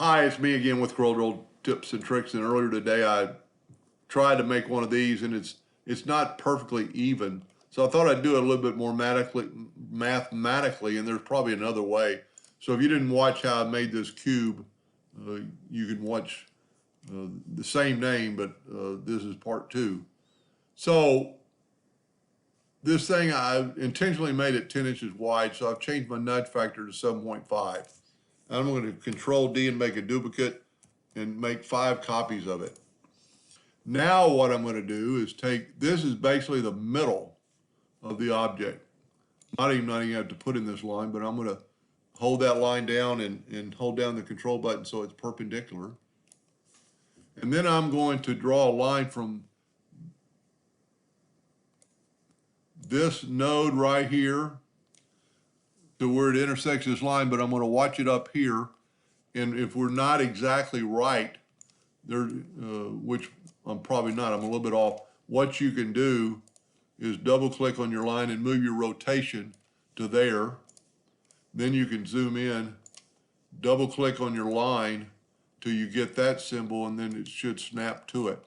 Hi, it's me again with CorelDraw tips and tricks. And earlier today, I tried to make one of these, and it's not perfectly even. So I thought I'd do it a little bit more mathematically, and there's probably another way. So if you didn't watch how I made this cube, you can watch the same name, but this is part two. So this thing, I intentionally made it 10 inches wide, so I've changed my nudge factor to 7.5. I'm going to Control D and make a duplicate and make 5 copies of it. Now what I'm going to do is this is basically the middle of the object. Not even have to put in this line, but I'm going to hold that line down and hold down the control button so it's perpendicular. And then I'm going to draw a line from this node right here to where it intersects this line, but I'm going to watch it up here. And if we're not exactly right, which I'm probably not, I'm a little bit off, what you can do is double click on your line and move your rotation to there. Then you can zoom in, double click on your line till you get that symbol, and then it should snap to it.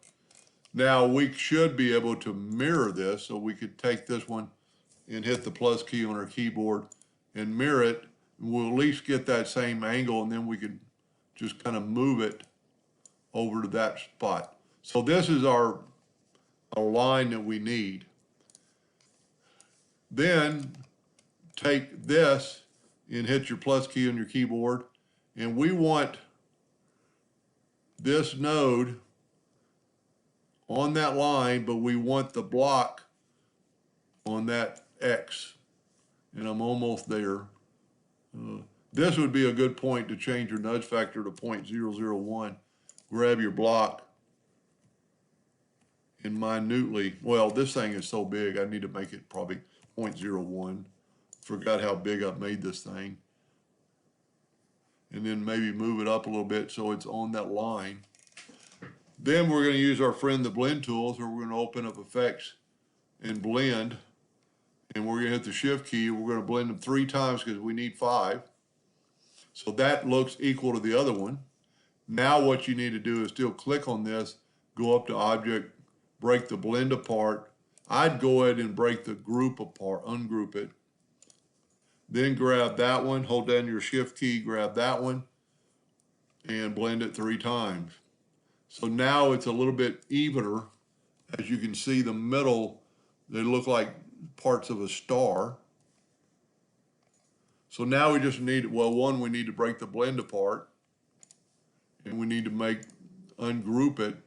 Now we should be able to mirror this, so we could take this one and hit the plus key on our keyboard and mirror it. We'll at least get that same angle, and then we can just kind of move it over to that spot. So this is our line that we need. Then take this and hit your plus key on your keyboard, and we want this node on that line, but we want the block on that X, and I'm almost there. This would be a good point to change your nudge factor to 0.001. Grab your block and minutely, well, this thing is so big, I need to make it probably 0.01. Forgot how big I made this thing. And then maybe move it up a little bit so it's on that line. Then we're going to use our friend the blend tool, so we're going to open up effects and blend. And we're going to hit the shift key. We're going to blend them 3 times because we need 5. So that looks equal to the other one. Now what you need to do is still click on this, go up to object, break the blend apart. I'd go ahead and break the group apart, ungroup it. Then grab that one, hold down your shift key, grab that one, and blend it 3 times. So now it's a little bit evener. As you can see, the middle, they look like parts of a star. So now we just need, well, one, we need to break the blend apart, and we need to ungroup it.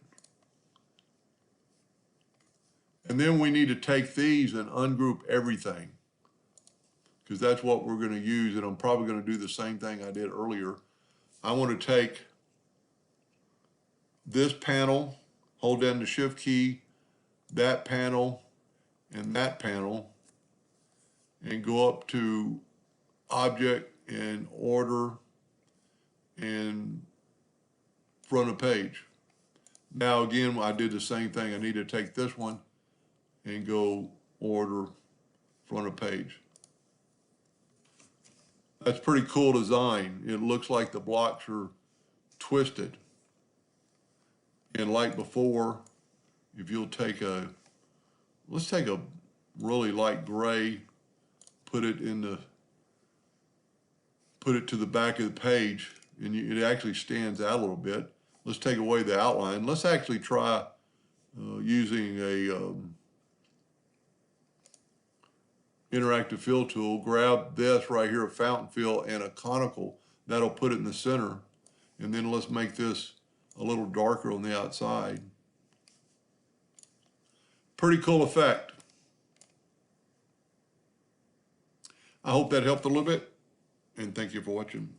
And then we need to take these and ungroup everything, because that's what we're going to use, and I'm probably going to do the same thing I did earlier. I want to take this panel, hold down the shift key, that panel, and that panel, and go up to object and order and front of page. Now again, I did the same thing. I need to take this one and go order front of page. That's pretty cool design. It looks like the blocks are twisted. And like before, if you'll take let's take a really light gray, put it to the back of the page, and it actually stands out a little bit. Let's take away the outline. Let's actually try using a interactive fill tool. Grab this right here, a fountain fill and a conical. That'll put it in the center. And then let's make this a little darker on the outside. Pretty cool effect. I hope that helped a little bit, and thank you for watching.